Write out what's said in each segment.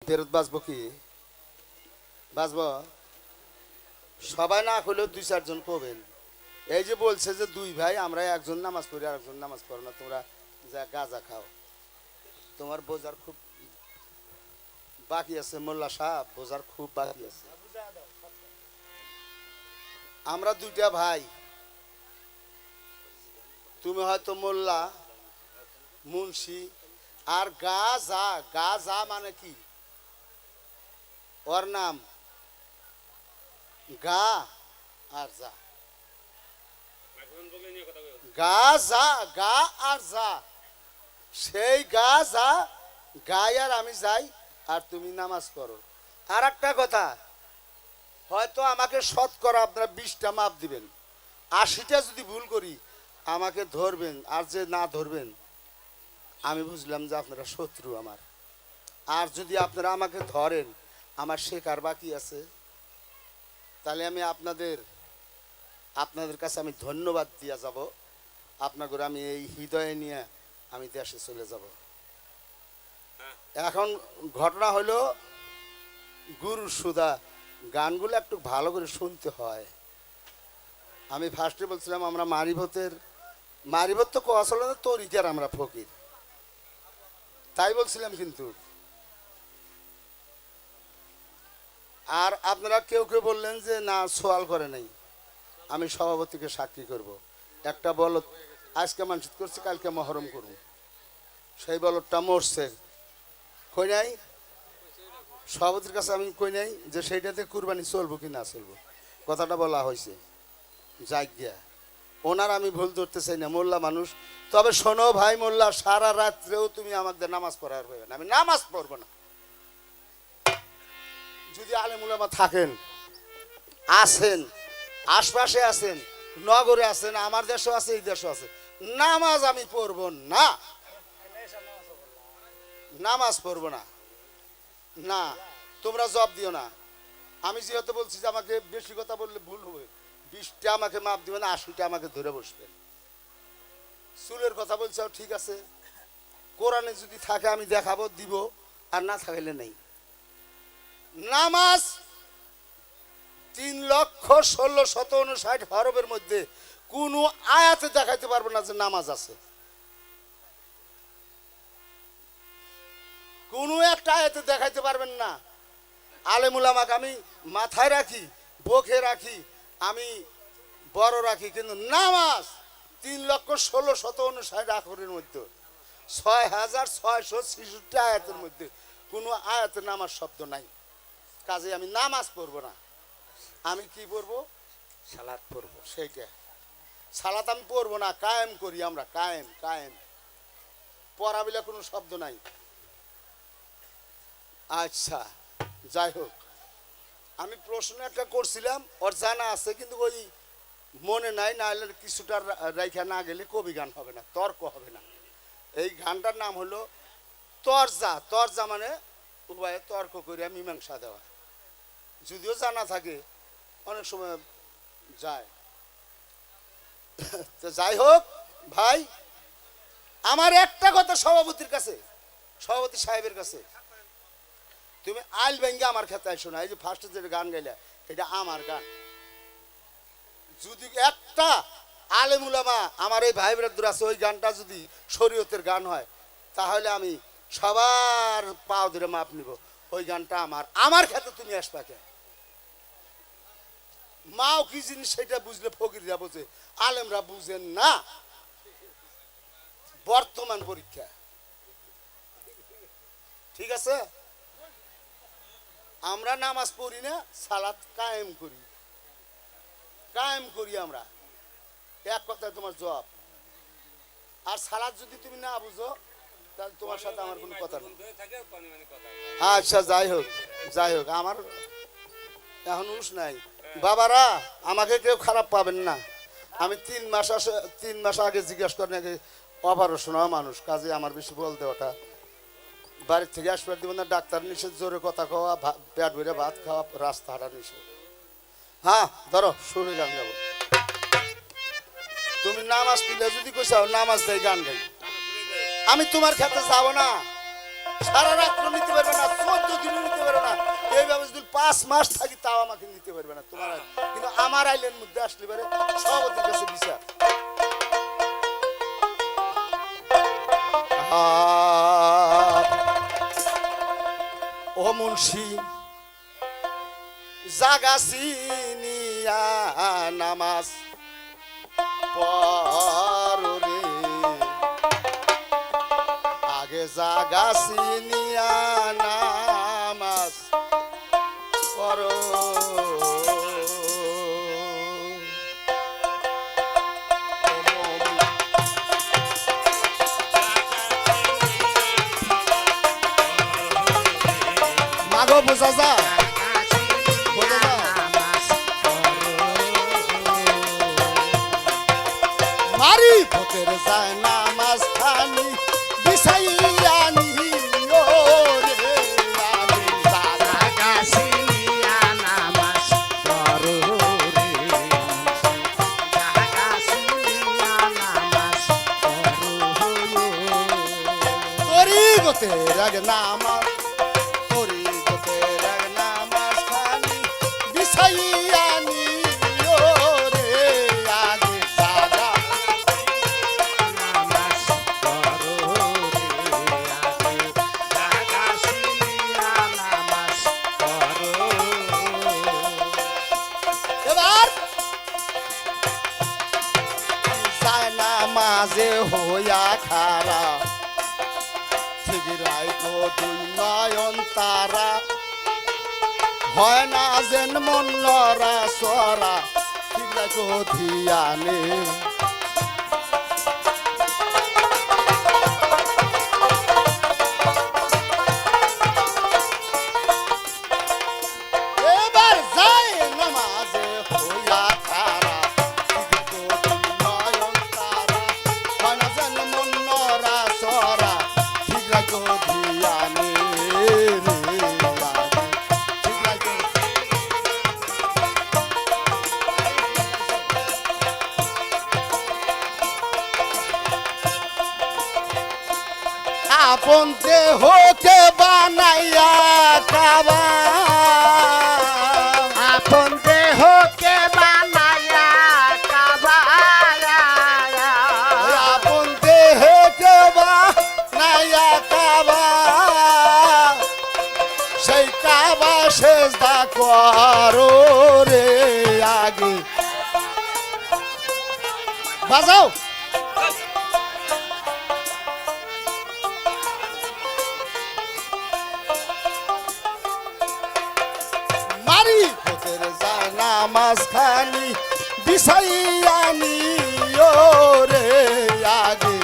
ফেরত বাঁচবো কি বাঁচবো সবাই না করলেও দুই চারজন কবেন এই যে বলছে যে দুই ভাই আমরা একজন নামাজ পড়ি আর একজন নামাজ পড়ো না তোমরা যা গাঁজা খাও তোমার বোঝার খুব বাকি আছে মোল্লা সাহেব বোঝার খুব বাকি আছে আমরা দুইটা ভাই তুমি হয়তো মোল্লা মুন্সি আর গাজা মানে কি ওর নাম গা আর যা গা আর যা সেই গাই আর আমি যাই আর তুমি নামাজ পড়ো আর একটা কথা হয়তো আমাকে শতকরা আপনারা 20টা মাপ দিবেন 80টা যদি ভুল করি আমাকে ধরবেন আর যে না ধরবেন আমি বুঝলাম যে আপনারা শত্রু আমার আর যদি আপনারা আমাকে ধরেন আমার শেখার বাকি আছে তাহলে আমি আপনাদের কাছে আমি ধন্যবাদ দিয়া যাব আপনাদের আমি এই হৃদয়ে নিয়ে আমি দেশে চলে যাব এখন ঘটনা হলো গুরু সুধা গানগুলো একটু ভালো করে শুনতে হয় আমি ফার্স্টে বলছিলাম আমরা মারিভত তো আসলে তরিকার আমরা ফকির তাই বলছিলাম কিন্তু আর আপনারা কেউ কেউ বললেন যে না সোয়াল করে নাই আমি সভাপতিকে সাক্ষী করব একটা বলদ আজকে মানসিক করছে কালকে মহরম করব সেই বলদটা মরছে কই নাই সভাপতির কাছে আমি কই নাই যে সেইটাতে কুরবানি চলবো কি না চলবো কথাটা বলা হয়েছে জায়গা ওনার আমি ভুল ধরতে চাই না মোল্লা মানুষ তবে শোনো ভাই মোল্লা সারা রাত্রেও তুমি আমাদের নামাজ পড়ার হবে না আমি নামাজ পড়বো না যদি আলেমুলামা থাকেন আছেন আশপাশে আছেন নগরে আছেন আমার দেশও আছে এই দেশও আছে নামাজ আমি পড়বো না নামাজ পড়বো না না তোমরা জব দিও না আমি যেহেতু বলছি যে আমাকে বেশি কথা বললে ভুল হবে 20টা আমাকে মাপ দিবেন 80টা আমাকে ধরে বসবেন চুলের কথা বলছে ঠিক আছে কোরআনে যদি থাকে আমি দেখাবো দিব আর না থাকলে নেই নামাজ 3,16,17,59 হরফের মধ্যে কোন আয়াতে দেখাইতে পারবো না যে নামাজ আছে কোন একটা আয়াতে দেখাইতে পারবেন না আলেমুলামাকে আমি মাথায় রাখি বুকে রাখি আমি বড় রাখি কিন্তু নামাজ 3,16,17,59 আখরের মধ্যে 6,666 আয়াতের মধ্যে কোনো আয়াতে নামাজ শব্দ নাই কাজে আমি নামাজ পড়বো না আমি কি পড়বো সালাত পড়বো সেইটা সালাত আমি পড়বো না কায়েম করি আমরা কায়েম পড়া বলে কোনো শব্দ নাই আচ্ছা যাই হোক আমি প্রশ্ন একটা করছিলাম ওর জানা আছে কিন্তু ওই মনে নাই না হলে কিছুটা রাইখা না গেলে কবি গান হবে না তর্ক হবে না এই গানটার নাম হলো তরজা মানে উভয়ে তর্ক করে মীমাংসা দেওয়া যদিও জানা থাকে অনেক সময় যায় তো যাই হোক ভাই আমার একটা কথা সভাপতি সাহেবের কাছে তুমি আইল ভেঙ্গে আমার ক্ষেত্রে আসো না এই যে ফার্স্টে যে গান গাইলে এটা আমার গান যদি একটা আলেমুলামা আমার এই ভাই ব্রাদুর আছে ওই গানটা যদি শরীয়তের গান হয় তাহলে আমি সবার পাও ধরে মাপ নিব ওই গানটা আমার ক্ষেত্রে তুমি আসবা কে মাও কি জিনিস সেটা বুঝলে ফকিররা বোঝে আলেমরা বুঝেন না বর্তমান পরীক্ষা ঠিক আছে আমরা নামাজ পড়ি না সালাত কায়েম করি আমরা এক কথায় তোমার জবাব আর সালাত যদি তুমি না বুঝো তাহলে তোমার সাথে আমার কোনো কথা নেই আচ্ছা যাই হোক আমার এখন উস নাই বাবারা আমাকে কেউ খারাপ পাবেন না আমি 3 মাস আগে জিজ্ঞাসা করেন আগে অপারেশন হওয়া মানুষ কাজে আমার বেশি বলতে ওটা বাড়ির থেকে আসবার দিব না ডাক্তার নিষেধ জোরে কথা খাওয়া পেট ভরে ভাত খাওয়া রাস্তা হাঁটা নিষেধ হ্যাঁ ধরো শুরু গান যাবো তুমি নামাজ তুলে যদি কইসাও নামাজ দেয় গান গাই আমি তোমার ক্ষেত্রে যাবো না সারা রাত নিতে পারবে না 14 দিন 5 মাস থাকি তাও আমাকে নিতে পারবে না তোমার কিন্তু আমার আইলের মধ্যে আসলে পারে সভাপতির কাছে বিচার ও মুন্সি জাগাসিনিয়া নামাজ পড়রে আগে জাগাসিনিয়া নামাজ পড়ো মাগো বুঝা যা মারি ভোটের যায় নামাজ খানি বিছাইয়া নিও রে আমি জাগাসিনিয়া নামাজ পড়ো রে জাগাসিনিয়া নামাজ পড়ো তোরি গোতের আগে নামাজ তোরি গোতের আগে নামাজ খানি বিছাইয়া নিও রে আগে সাদা নামাজ পড়ো রে জাগাসিনিয়া নামাজ পড়ো এবার যায় নামাজে হইয়া খারা ঠিক রাইতো দুই নয়ন তারা হয় না যেন মন নরা সরা ঠিক রাইতো ধিয়ানে এবার যায় নামাজে হইয়া খারা ঠিক রাইতো দুই নয়ন তারা হয় না যেন মন নরা সরা ঠিক রাইতো ধিয়ানে ঠিক রাইতো আপন দেহকে বানাইয়া কাবা আপন দেহকে বানায়া কাবায়া আপন দেহকে বানাইয়া কাবা সেই কাবা সেজদা করো রে আগে বাজাও মারি ভোটের যায় নামাজ খানি বিছাইয়া নিও রে আগে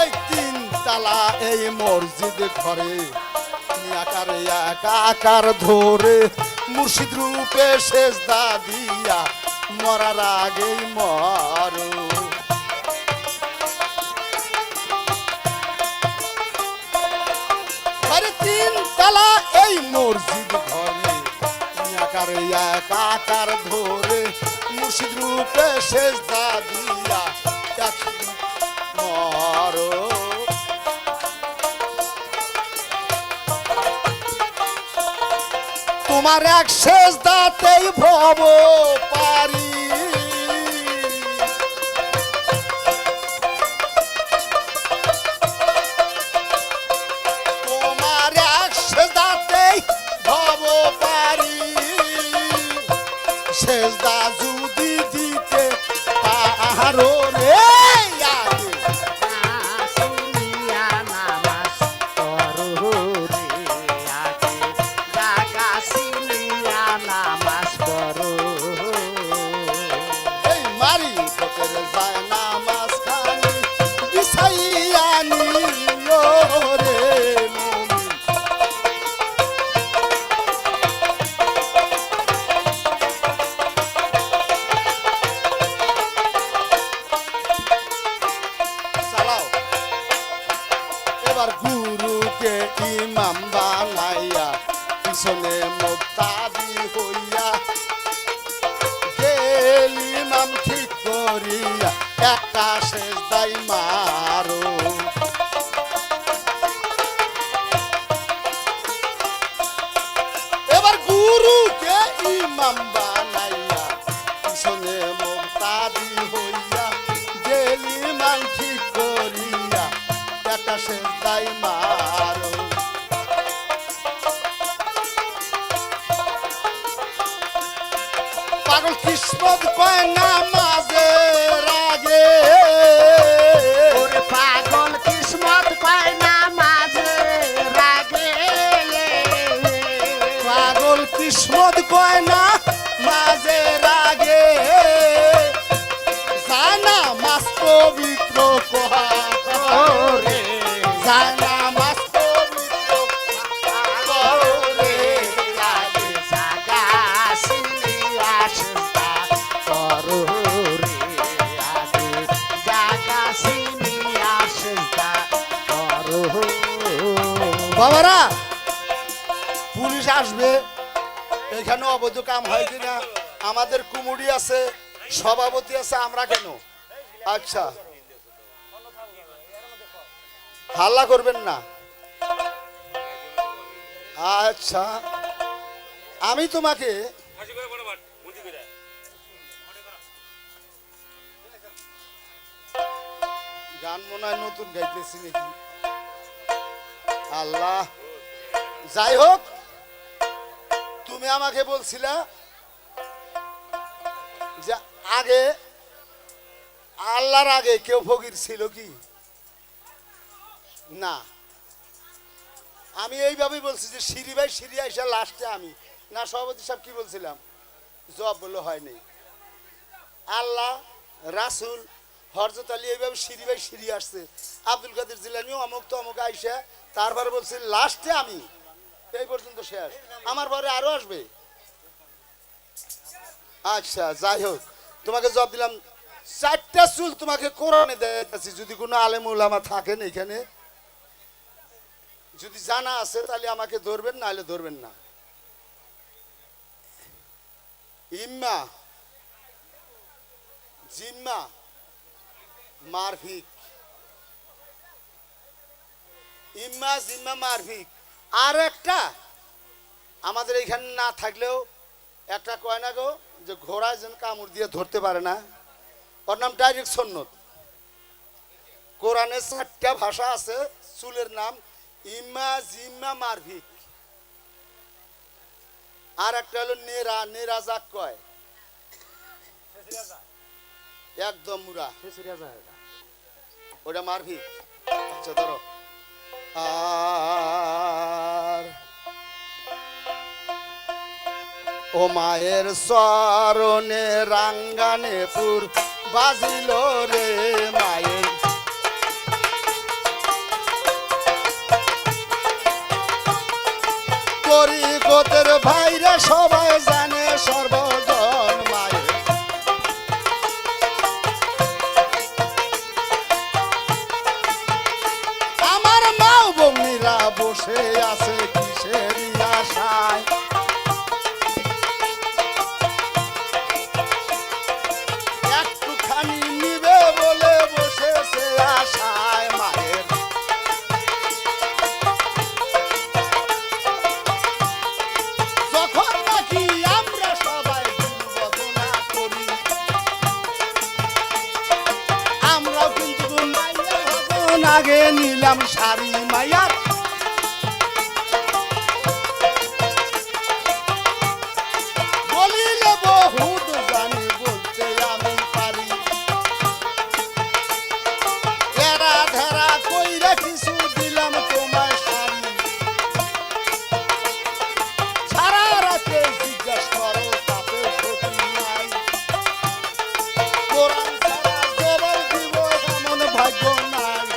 এই 3 তালা এই মসজিদ ঘরে আকারে আকার ধরে মুর্শিদ রূপে সেজদা দিয়া মরার আগেই মরো আরে 3 তালা এই মসজিদ ঘরে আকারে আকার ধরে মুর্শিদ রূপে সেজদা দিয়া মরো তোমার এক সেজদাতেই ভব পারি তোমার এক সেজদাতেই ভব পারি সেজদা যদি দিতে পারো রে আগে জাগাসিনিয়া নামাজ পড়ো রে আগে জাগাসিনিয়া নামাজ পড়ো এই মারি ভোটের যায় নামাজ খানি বিছাইয়া নিও রে মুমিন একটা শেষ দাই মারো। এবার গুরুকে ইমাম বানাইয়া পিছনে মুক্তাদি হইয়া গেলি মান ঠিক করিয়া একটা শেষ দাই মারো। পাগল কিসমত কয় নামাজের আগে, ওরে পাগল কিসমত পায় না মাঝে রাগে। পাগল কিসমত কয় না মাঝের আগে, জানা মাস পবিত্র কহা ওরে জানা মাস পবিত্র ওরে লাগে জাগা সিনিয়া সেজদা করো রে আগে জাগা সিনিয়া সেজদা করো। বাবারা পুলিশ আসবে, এখানে অবৈধ কাম হয় কিনা, আমাদের কুমুডি আছে, সভাপতি আছে, আমরা কেন? আচ্ছা হাল্লা করবেন না। আচ্ছা আমি তোমাকে গান মনে হয় নতুন গাইতেছি নাকি, আল্লাহ। যাই হোক, তুমি আমাকে বলছিলা যে আগে আল্লাহর আগে কেউ ফকির ছিল কি না? আমি এইভাবেই বলছি যে সিঁড়ি ভাই সিঁড়ি আইসা লাস্টে আমি না। সভাপতি সাহেব কি বলছিলাম? জবাব বললো হয়নি। আল্লাহ, রাসুল, হরজত আলী এইভাবে সিঁড়ি বাই সিঁড়ি আসছে। আব্দুল কাদের জিলানিও অমুক তো অমুক আইসা, তারপরে বলছে লাস্টে আমি। এই পর্যন্ত শেষ, আমার পরে আরো আসবে। আচ্ছা যাই হোক, তোমাকে জবাব দিলাম। 4টা চুল তোমাকে কোরআনে দেখাচ্ছি, যদি কোনো আলেম উলামা থাকেন এখানে, যদি জানা আছে তাহলে আমাকে ধরবেন, না হলে ধরবেন না। ইম্মা, জিম্মা, মারফিক। ইম্মা, জিম্মা, মারফিক। আর একটা আমাদের এখানে না থাকলেও একটা কয় না গো, যে ঘোড়া যেন কামড় দিয়ে ধরতে পারে না, ওর নাম ডাইরেক্ট সুন্নত। কোরআনে 4টা ভাষা আছে চুলের নাম, ইম্মা, জিম্মা, মারফিক। আর একটা হলো নেরা, নেরা যাক কয় একদম মুরা, ওটা মারফিক। আচ্ছা ধরো। আর ও মায়ের চরণে রাঙ্গানে পুর বাজিল রে মায়ের, তরিকতের ভাইরা সবাই জানে সর্বজন মায়ের। আমার মাও বমিরা বসে আছে কিসের আশায়, একটুখানি নিবে বলে বসেছে আশায় মায়ের। যখন নাকি আমরা সবাই দুর্বদনা করি, আমরাও কিন্তু মাইয়ার ভজন আগে নিলাম শাড়ি মাইয়ার। বলিলে বহুত জানি বলতে আমি পারি, এরা ধেরা কইরা কিছু দিলাম তোমায় শাড়ি। সারা রাতে জিজ্ঞাস করো তাতে ক্ষতি নাই, কোরআন ছাড়া জবাব দিব এমন ভাগ্য নাই।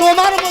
তোমার